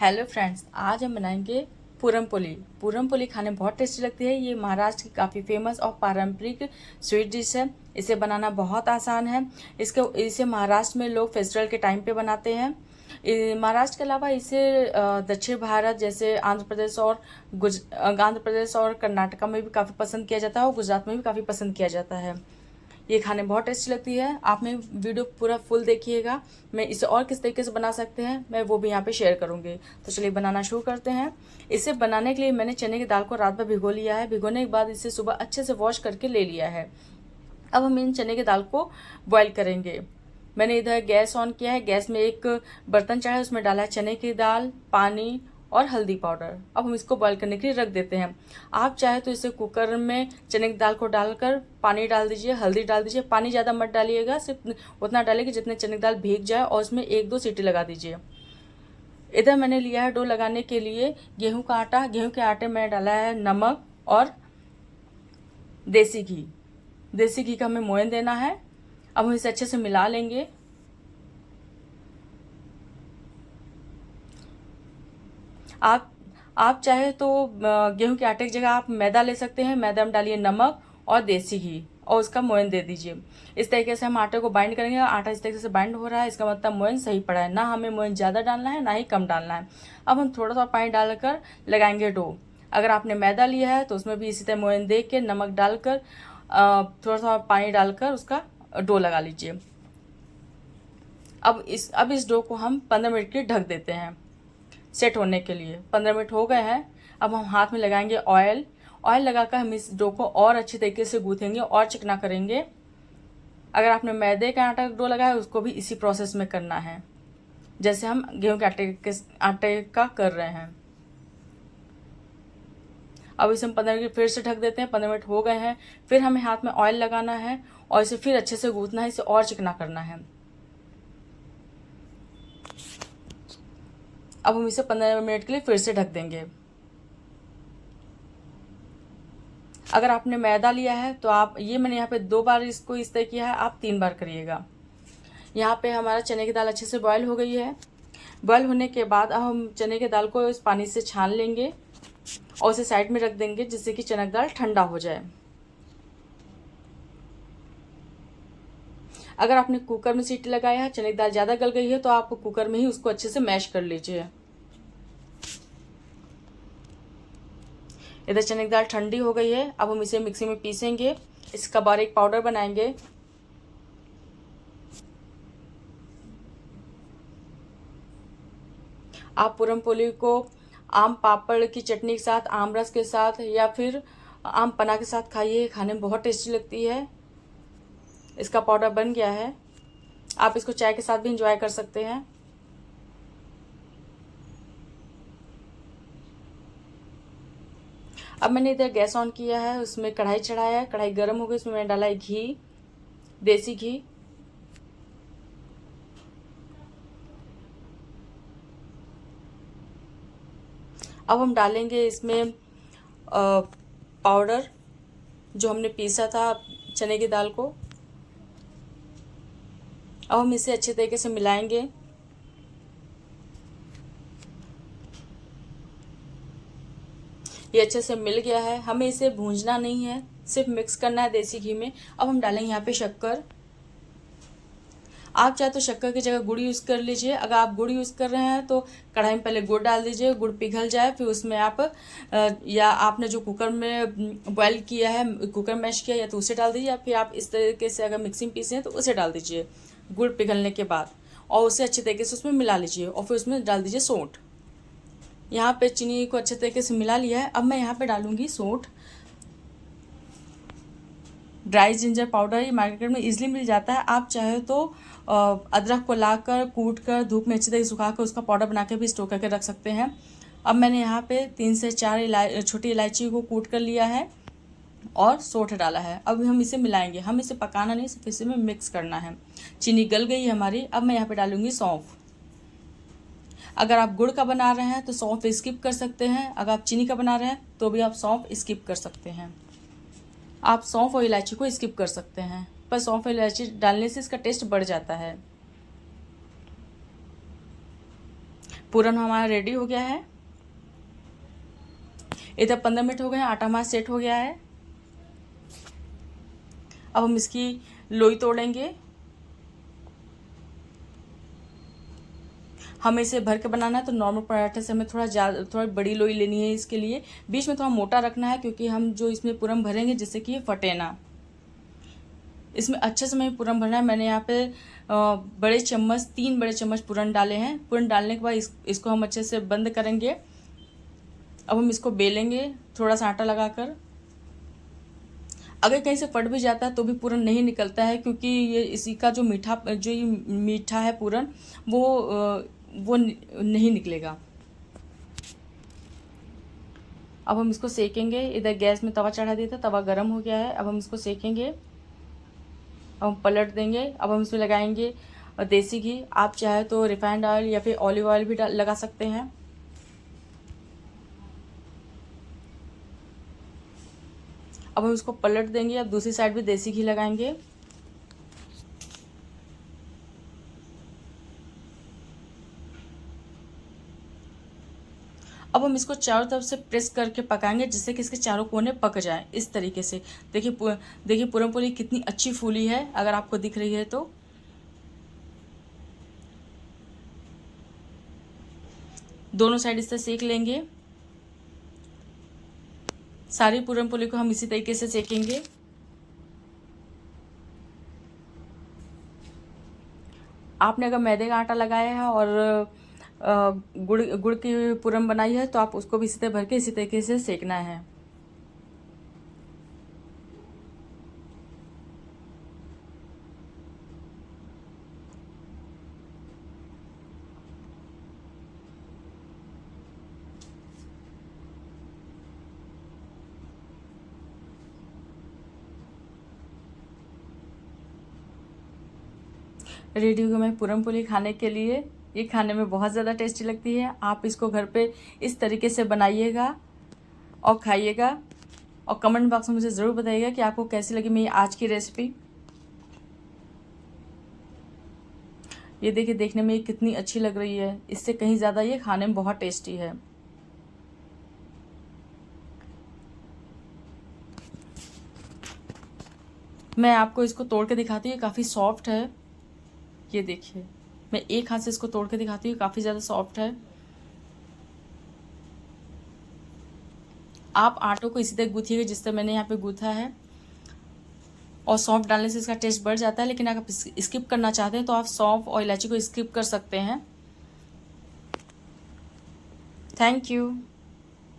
Hello friends, आज हम बनाएंगे पूरन पोली। पूरन पोली खाने में बहुत टेस्टी लगती है। ये महाराष्ट्र की काफ़ी फेमस और पारंपरिक स्वीट डिश है। इसे बनाना बहुत आसान है। इसे महाराष्ट्र में लोग फेस्टिवल के टाइम पे बनाते हैं। महाराष्ट्र के अलावा इसे दक्षिण भारत जैसे आंध्र प्रदेश और कर्नाटका में भी काफ़ी पसंद किया जाता है और गुजरात में भी काफ़ी पसंद किया जाता है। ये खाने में बहुत टेस्टी लगती है। आप में वीडियो पूरा फुल देखिएगा। मैं इसे और किस तरीके से बना सकते हैं मैं वो भी यहाँ पे शेयर करूँगी। तो चलिए बनाना शुरू करते हैं। इसे बनाने के लिए मैंने चने की दाल को रात भर भिगो लिया है। भिगोने के बाद इसे सुबह अच्छे से वॉश करके ले लिया है। अब हम इन चने की दाल को बॉईल करेंगे। मैंने इधर गैस ऑन किया है। गैस में एक बर्तन चढ़ा है, उसमें डाला है चने की दाल, पानी और हल्दी पाउडर। अब हम इसको बॉईल करने के लिए रख देते हैं। आप चाहे तो इसे कुकर में चने की दाल को डालकर पानी डाल दीजिए, हल्दी डाल दीजिए। पानी ज़्यादा मत डालिएगा, सिर्फ उतना डालिए कि जितने चने की दाल भीग जाए और उसमें 1-2 सीटी लगा दीजिए। इधर मैंने लिया है डो लगाने के लिए गेहूं का आटा। गेहूं के आटे में डाला है नमक और देसी घी। देसी घी का हमें मोयन देना है। अब हम इसे अच्छे से मिला लेंगे। आप चाहे तो गेहूं के आटे की जगह आप मैदा ले सकते हैं। मैदा में डालिए नमक और देसी घी और उसका मोयन दे दीजिए। इस तरीके से हम आटे को बाइंड करेंगे। आटा इस तरीके से बाइंड हो रहा है, इसका मतलब मोयन सही पड़ा है। ना हमें मोयन ज़्यादा डालना है ना ही कम डालना है। अब हम थोड़ा सा पानी डालकर लगाएंगे डो। अगर आपने मैदा लिया है तो उसमें भी इसी तरह मोयन दे के नमक डालकर थोड़ा सा पानी डालकर उसका डो लगा लीजिए। अब इस डो को हम 15 मिनट के लिए ढक देते हैं सेट होने के लिए। 15 मिनट हो गए हैं। अब हम हाथ में लगाएंगे ऑयल। ऑयल लगाकर हम इस डो को और अच्छी तरीके से गूँथेंगे और चिकना करेंगे। अगर आपने मैदे का आटा डो लगाया है उसको भी इसी प्रोसेस में करना है जैसे हम गेहूं के आटे का कर रहे हैं। अब इसे हम 15 मिनट फिर से ढक देते हैं। 15 मिनट हो गए हैं। फिर हमें हाथ में ऑयल लगाना है और इसे फिर अच्छे से गूँथना है, इसे और चिकना करना है। अब हम इसे 15 मिनट के लिए फिर से ढक देंगे। अगर आपने मैदा लिया है तो मैंने यहाँ पे 2 बार इसको इस तरह किया है, आप 3 बार करिएगा। यहाँ पे हमारा चने की दाल अच्छे से बॉयल हो गई है। बॉयल होने के बाद अब हम चने की दाल को इस पानी से छान लेंगे और उसे साइड में रख देंगे जिससे कि चना की दाल ठंडा हो जाए। अगर आपने कुकर में सीटी लगाया है, चने की दाल ज़्यादा गल गई है तो आप कुकर में ही उसको अच्छे से मैश कर लीजिए। इधर चने की दाल ठंडी हो गई है। अब हम इसे मिक्सी में पीसेंगे, इसका बारीक पाउडर बनाएंगे। आप पूरन पोली को आम पापड़ की चटनी के साथ, आम रस के साथ या फिर आम पन्ना के साथ खाइए। खाने में बहुत टेस्टी लगती है। इसका पाउडर बन गया है। आप इसको चाय के साथ भी इंजॉय कर सकते हैं। अब मैंने इधर गैस ऑन किया है, उसमें कढ़ाई चढ़ाया है। कढ़ाई गर्म हो गई, उसमें मैंने डाला है घी, देसी घी। अब हम डालेंगे इसमें पाउडर जो हमने पीसा था चने की दाल को। अब हम इसे अच्छे तरीके से मिलाएंगे। ये अच्छे से मिल गया है। हमें इसे भूंजना नहीं है, सिर्फ मिक्स करना है देसी घी में। अब हम डालेंगे यहाँ पे शक्कर। आप चाहे तो शक्कर की जगह गुड़ यूज़ कर लीजिए। अगर आप गुड़ यूज़ कर रहे हैं तो कढ़ाई में पहले गुड़ डाल दीजिए, गुड़ पिघल जाए, फिर उसमें आप या आपने जो कुकर में बॉयल किया है, कुकर मैश किया, या तो उसे डाल दीजिए, या फिर आप इस तरीके से अगर मिक्सी में पीसे हैं तो उसे डाल दीजिए गुड़ पिघलने के बाद, और उसे अच्छे तरीके से उसमें मिला लीजिए और फिर उसमें डाल दीजिए सौंठ। यहाँ पे चीनी को अच्छे तरीके से मिला लिया है। अब मैं यहाँ पे डालूंगी सौंठ। ड्राई जिंजर पाउडर ये मार्केट में इजीली मिल जाता है। आप चाहे तो अदरक को लाकर कूट कर धूप में अच्छी तरह सुखाकर उसका पाउडर बना के भी स्टोर करके रख सकते हैं। अब मैंने यहाँ पे 3 से 4 छोटी इलायची को कूट कर लिया है और सौंठ डाला है। अब हम इसे मिलाएंगे। हम इसे पकाना नहीं, सिर्फ इसे में मिक्स करना है। चीनी गल गई है हमारी। अब मैं यहाँ पे डालूंगी सौंफ। अगर आप गुड़ का बना रहे हैं तो सौंफ स्किप कर सकते हैं। अगर आप चीनी का बना रहे हैं तो भी आप सौंफ स्किप कर सकते हैं। आप सौंफ और इलायची को स्किप कर सकते हैं, पर सौंफ और इलायची डालने से इसका टेस्ट बढ़ जाता है। पूरन हमारा रेडी हो गया है। इधर 15 मिनट हो गए हैं, आटा हमारा सेट हो गया है। अब हम इसकी लोई तोड़ेंगे। हमें इसे भर के बनाना है तो नॉर्मल पराठे से हमें थोड़ा बड़ी लोई लेनी है। इसके लिए बीच में थोड़ा मोटा रखना है, क्योंकि हम जो इसमें पूरन भरेंगे जिससे कि ये फटे ना। इसमें अच्छे से हमें पूरन भरना है। मैंने यहाँ पे 3 बड़े चम्मच पूरन डाले हैं। पूरन डालने के बाद इसको हम अच्छे से बंद करेंगे। अब हम इसको बेलेंगे थोड़ा सा आटा लगाकर। अगर कहीं से फट भी जाता है तो भी पूरन नहीं निकलता है, क्योंकि ये इसी का जो मीठा है पूरन वो नहीं निकलेगा। अब हम इसको सेकेंगे। इधर गैस में तवा चढ़ा दिया था, तवा गर्म हो गया है। अब हम इसको सेकेंगे। अब हम पलट देंगे। अब हम इसमें लगाएंगे देसी घी। आप चाहे तो रिफाइंड ऑयल या फिर ऑलिव ऑयल भी लगा सकते हैं। अब हम इसको पलट देंगे। अब दूसरी साइड भी देसी घी लगाएंगे। अब हम इसको चारों तरफ से प्रेस करके पकाएंगे, जिससे कि इसके चारों कोने पक जाए इस तरीके से। देखिए पूरन पोली कितनी अच्छी फूली है, अगर आपको दिख रही है तो। दोनों साइड इससे सेक लेंगे। सारी पूरन पोली को हम इसी तरीके से सेकेंगे। आपने अगर मैदे का आटा लगाया है और गुड़ की पूरन बनाई है तो आप उसको भी इसी तरह भर के इसी तरीके से सेकना है। रेडी हो गया मैं पूरन पोली खाने के लिए। ये खाने में बहुत ज़्यादा टेस्टी लगती है। आप इसको घर पे इस तरीके से बनाइएगा और खाइएगा, और कमेंट बॉक्स में मुझे ज़रूर बताइएगा कि आपको कैसी लगी मेरी आज की रेसिपी। ये देखिए, देखने में ये कितनी अच्छी लग रही है। इससे कहीं ज़्यादा ये खाने में बहुत टेस्टी है। मैं आपको इसको तोड़ के दिखाती हूँ, काफ़ी सॉफ्ट है। ये देखिए, मैं एक हाथ से इसको तोड़ के दिखाती हूँ, काफ़ी ज़्यादा सॉफ्ट है। आप आटों को इसी तरह गूँथिएगा जिस तरह मैंने यहाँ पे गूँथा है, और सौंफ डालने से इसका टेस्ट बढ़ जाता है। लेकिन अगर आप स्किप करना चाहते हैं तो आप सौंफ और इलायची को स्किप कर सकते हैं। Thank you.